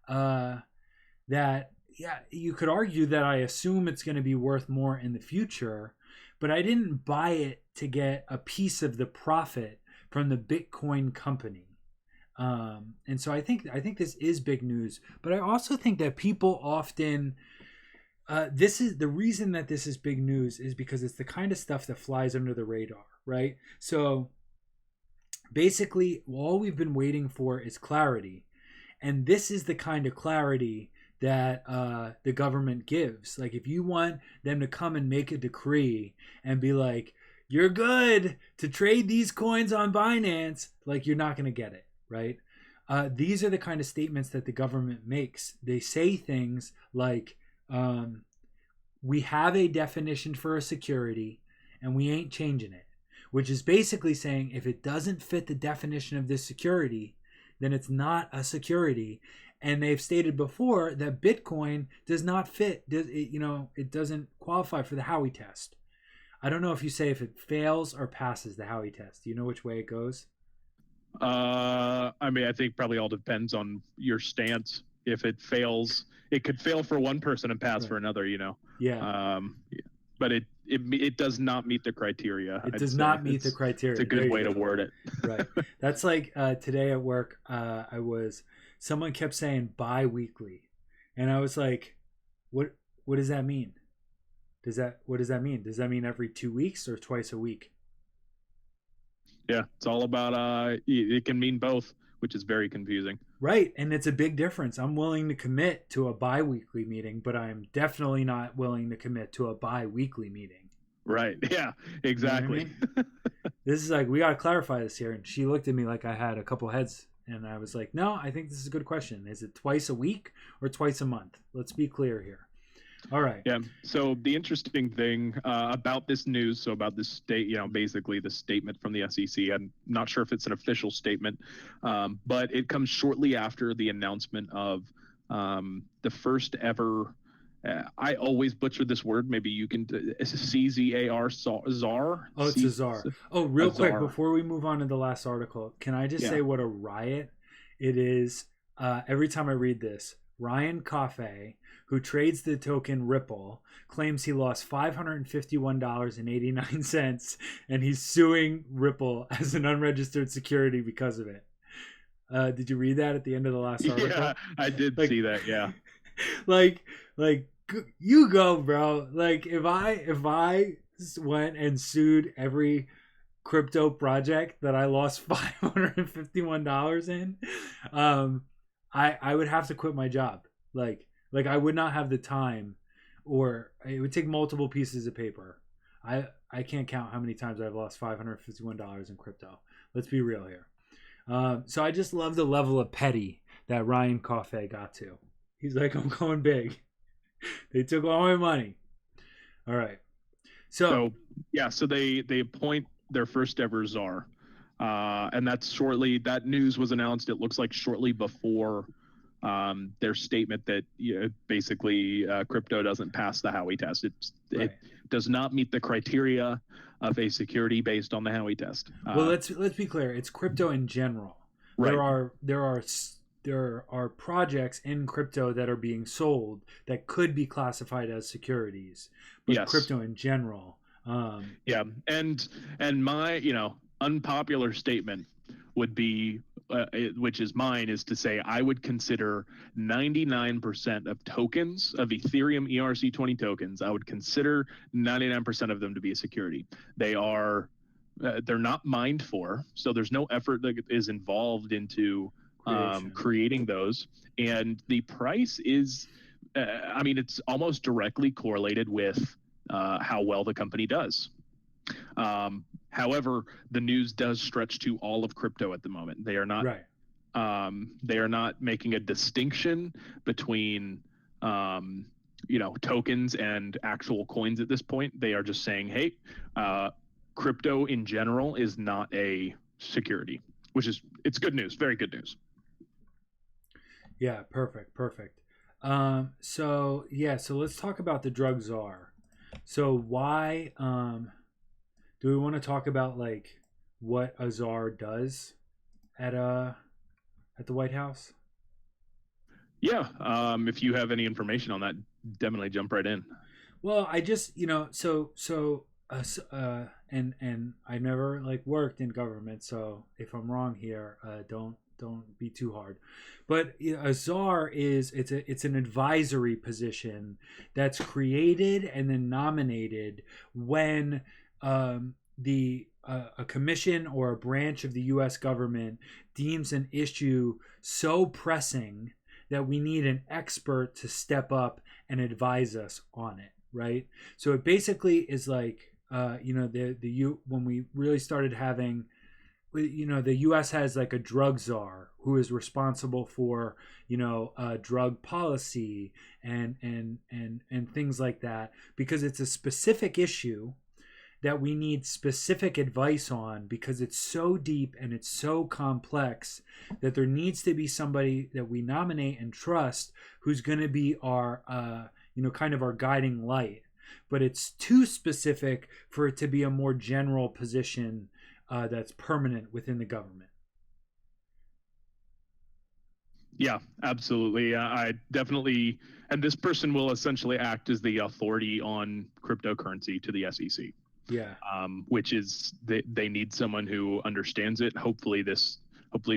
that, yeah, you could argue that I assume it's going to be worth more in the future, but I didn't buy it to get a piece of the profit from the Bitcoin company. And so I think this is big news, but I also think that people often this is the reason that this is big news, is because it's the kind of stuff that flies under the radar, right? So basically, all we've been waiting for is clarity, and this is the kind of clarity that the government gives. Like, if you want them to come and make a decree and be like, you're good to trade these coins on Binance, like, you're not going to get it, right? These are the kind of statements that the government makes. They say things like, we have a definition for a security and we ain't changing it, which is basically saying, if it doesn't fit the definition of this security, then it's not a security. And they've stated before that Bitcoin does not fit, it doesn't qualify for the Howey test. I don't know if you say if it fails or passes the Howey test. Do you know which way it goes? I mean, I think probably all depends on your stance. If it fails, it could fail for one person and pass for another, Yeah. But it does not meet the criteria. It does not meet the criteria. It's a good way to word it. Right. That's like today at work, someone kept saying bi-weekly. And I was like, what does that mean? What does that mean? Does that mean every 2 weeks or twice a week? Yeah, it's all about it can mean both, which is very confusing. Right, and it's a big difference. I'm willing to commit to a bi-weekly meeting, but I'm definitely not willing to commit to a bi-weekly meeting. Right. Yeah, exactly. You know what I mean? This is like, we got to clarify this here. And she looked at me like I had a couple heads, and I was like, no, I think this is a good question. Is it twice a week or twice a month? Let's be clear here. All right. Yeah. So the interesting thing about this news, so about this state, basically the statement from the SEC, I'm not sure if it's an official statement, but it comes shortly after the announcement of the first ever, I always butcher this word, maybe you can, CZAR, ZAR? Oh, it's a ZAR. Oh, real quick, before we move on to the last article, can I just say what a riot it is? Every time I read this, Ryan Coffey, who trades the token Ripple, claims he lost $551.89, and he's suing Ripple as an unregistered security because of it. Did you read that at the end of the last article? Yeah, I did see that. Yeah, like you go, bro. Like, if I went and sued every crypto project that I lost $551 in, I would have to quit my job. Like I would not have the time, or it would take multiple pieces of paper. I can't count how many times I've lost $551 in crypto. Let's be real here. So I just love the level of petty that Ryan Coffey got to. He's like, I'm going big. They took all my money. All right. So they appoint their first ever czar. And that news was announced, it looks like shortly before their statement that basically crypto doesn't pass the Howey test. It Right. does not meet the criteria of a security based on the Howey test. Well, let's be clear. It's crypto in general. Right. There are projects in crypto that are being sold that could be classified as securities, but Yes. crypto in general. Yeah, and my unpopular statement would be, which is mine, is to say I would consider 99% of tokens of Ethereum ERC20 tokens. I would consider 99% of them to be a security. They are they're not mined for, so there's no effort that is involved into Creation. creating those, and the price is, I mean, it's almost directly correlated with how well the company does. However, the news does stretch to all of crypto at the moment. Right. They are not making a distinction between tokens and actual coins at this point. They are just saying, hey, crypto in general is not a security, which is, it's good news, very good news. Yeah, perfect, perfect. So let's talk about the drug czar. So why do we want to talk about like what a czar does at the White House? Yeah, if you have any information on that, definitely jump right in. Well, I just and I never like worked in government, so if I'm wrong here, don't be too hard. But a czar is it's an advisory position that's created and then nominated when the a commission or a branch of the U.S. government deems an issue so pressing that we need an expert to step up and advise us on it, right? So it basically is like when we really started having, the U.S. has like a drug czar who is responsible for drug policy and things like that, because it's a specific issue that we need specific advice on because it's so deep and it's so complex that there needs to be somebody that we nominate and trust who's going to be our kind of our guiding light. But it's too specific for it to be a more general position that's permanent within the government. Yeah, absolutely. I definitely, and this person will essentially act as the authority on cryptocurrency to the SEC. Yeah. Which is they need someone who understands it. Hopefully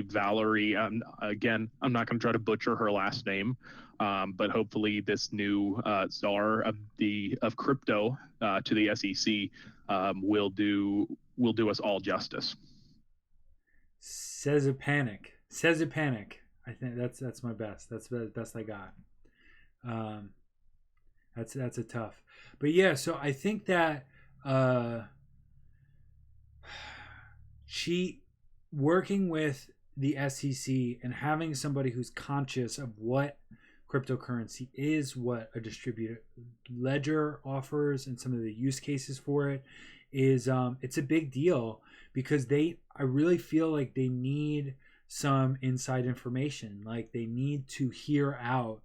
Valerie. Again, I'm not going to try to butcher her last name, but hopefully this new czar of crypto to the SEC will do us all justice. Says a panic. Says a panic. I think that's my best. That's the best I got. Um, that's a tough. But yeah, so I think that she working with the SEC and having somebody who's conscious of what cryptocurrency is, what a distributed ledger offers, and some of the use cases for it is it's a big deal because I really feel like they need some inside information. Like they need to hear out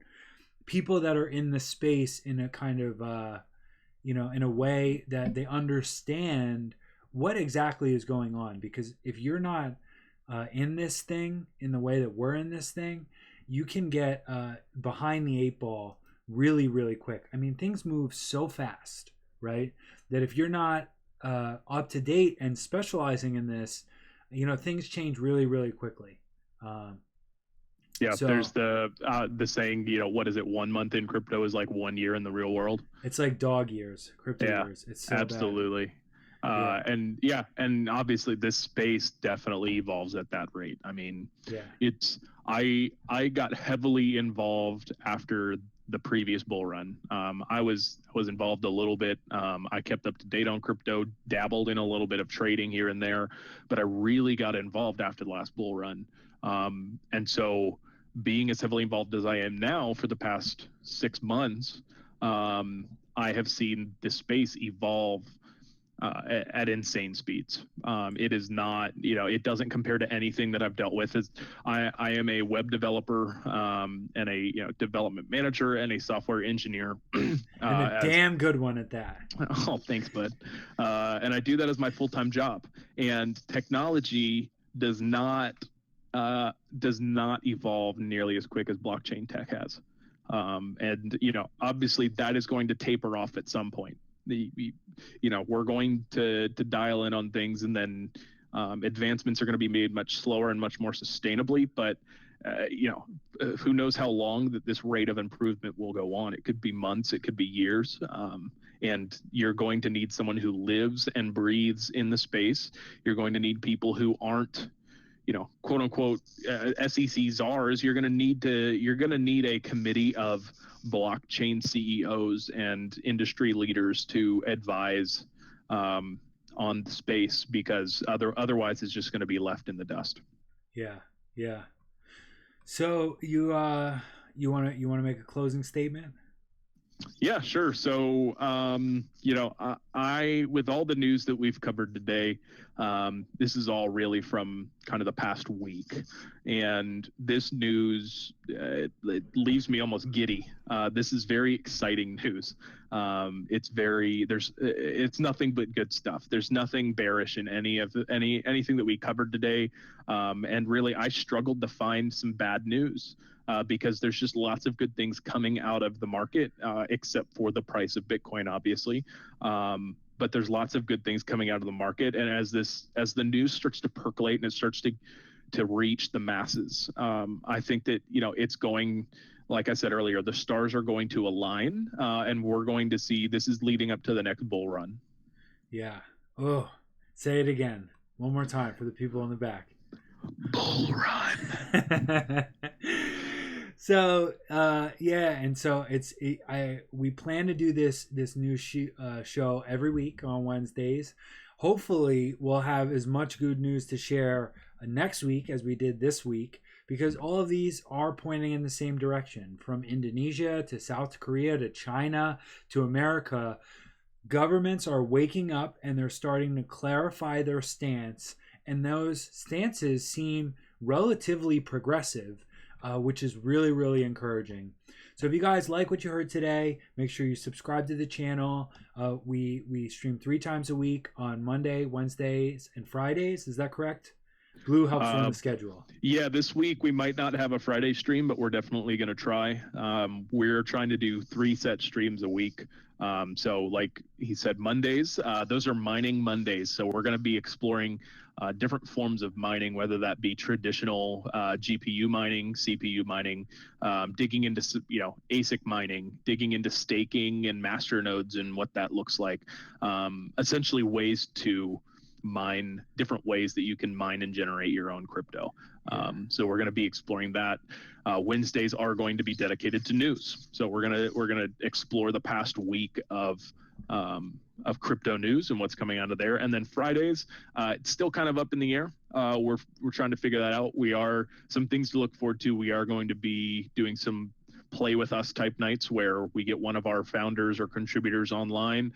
people that are in the space in a kind of in a way that they understand what exactly is going on. Because if you're not in this thing in the way that we're in this thing, you can get behind the eight ball really, really quick. I mean, things move so fast, right? That if you're not up to date and specializing in this, things change really, really quickly. Yeah, so, there's the saying, what is it? 1 month in crypto is like 1 year in the real world. It's like dog years, crypto years. It's so absolutely. Bad. And obviously this space definitely evolves at that rate. I mean, I got heavily involved after the previous bull run. I was involved a little bit. I kept up to date on crypto, dabbled in a little bit of trading here and there, but I really got involved after the last bull run. And so being as heavily involved as I am now for the past 6 months, I have seen this space evolve at insane speeds. It is not, it doesn't compare to anything that I've dealt with. I am a web developer and a development manager and a software engineer. And a damn good one at that. Oh, thanks, bud. And I do that as my full-time job. And technology does not evolve nearly as quick as blockchain tech has. And obviously that is going to taper off at some point. We're going to dial in on things, and then advancements are going to be made much slower and much more sustainably. But who knows how long that this rate of improvement will go on? It could be months, it could be years. And you're going to need someone who lives and breathes in the space. You're going to need people who aren't, quote unquote, SEC czars. You're going to need a committee of blockchain CEOs and industry leaders to advise on the space, because otherwise it's just going to be left in the dust. Yeah. So you want to make a closing statement? Yeah, sure. So, I with all the news that we've covered today, this is all really from kind of the past week, and this news it leaves me almost giddy. This is very exciting news. It's nothing but good stuff. There's nothing bearish in anything that we covered today, and really, I struggled to find some bad news. Because there's just lots of good things coming out of the market, except for the price of Bitcoin, obviously. But there's lots of good things coming out of the market, and as the news starts to percolate and it starts to reach the masses, I think that it's going. Like I said earlier, the stars are going to align, and we're going to see this is leading up to the next bull run. Yeah. Oh, say it again one more time for the people in the back. Bull run. So and so we plan to do this new show every week on Wednesdays. Hopefully we'll have as much good news to share next week as we did this week, because all of these are pointing in the same direction, from Indonesia to South Korea to China to America. Governments are waking up and they're starting to clarify their stance, and those stances seem relatively progressive, which is really, really encouraging. So if you guys like what you heard today, make sure you subscribe to the channel. We stream 3 times a week on Monday, Wednesdays, and Fridays. Is that correct? Blue helps run the schedule. Yeah, this week we might not have a Friday stream, but we're definitely going to try. We're trying to do 3 set streams a week. So like he said, Mondays, those are mining Mondays. So we're going to be exploring different forms of mining, whether that be traditional GPU mining, CPU mining, digging into ASIC mining, digging into staking and master nodes and what that looks like. Essentially ways to mine, different ways that you can mine and generate your own crypto. So we're going to be exploring that. Wednesdays are going to be dedicated to news. So we're gonna explore the past week of crypto news and what's coming out of there. And then Fridays, it's still kind of up in the air. We're trying to figure that out. We are some things to look forward to. We are going to be doing some play with us type nights where we get one of our founders or contributors online,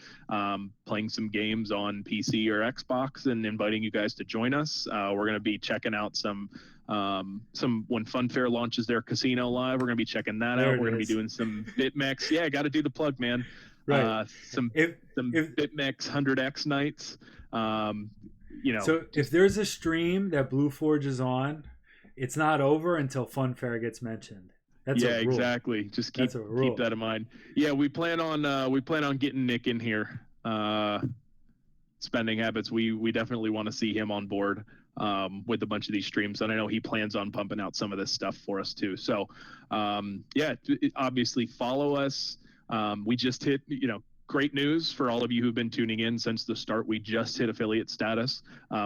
playing some games on PC or Xbox and inviting you guys to join us. We're going to be checking out some when Funfair launches their casino live, we're going to be checking that out. We're going to be doing some BitMEX. Yeah, got to do the plug, man. Right. Some BitMEX 100X nights. So if there's a stream that Blue Forge is on, it's not over until Funfair gets mentioned. That's exactly. Just keep that in mind. Yeah, we plan on getting Nick in here. Spending habits. We definitely want to see him on board with a bunch of these streams, and I know he plans on pumping out some of this stuff for us too. So, obviously follow us. We just hit, great news for all of you who've been tuning in since the start. We just hit affiliate status,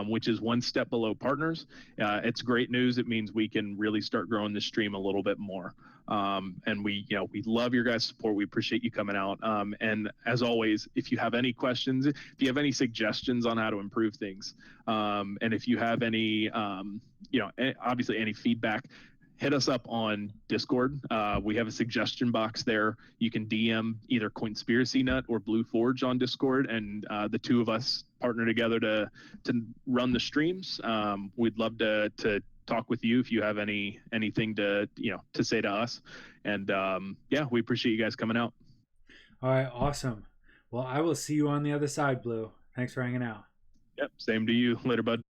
which is one step below partners. It's great news. It means we can really start growing the stream a little bit more. And we love your guys' support. We appreciate you coming out. And as always, if you have any questions, if you have any suggestions on how to improve things, and if you have any, obviously any feedback, hit us up on Discord. We have a suggestion box there. You can DM either Coinspiracy Nut or Blue Forge on Discord, and the two of us partner together to run the streams. We'd love to talk with you if you have anything to to say to us. And yeah, we appreciate you guys coming out. All right, awesome. Well, I will see you on the other side, Blue. Thanks for hanging out. Yep, same to you. Later, bud.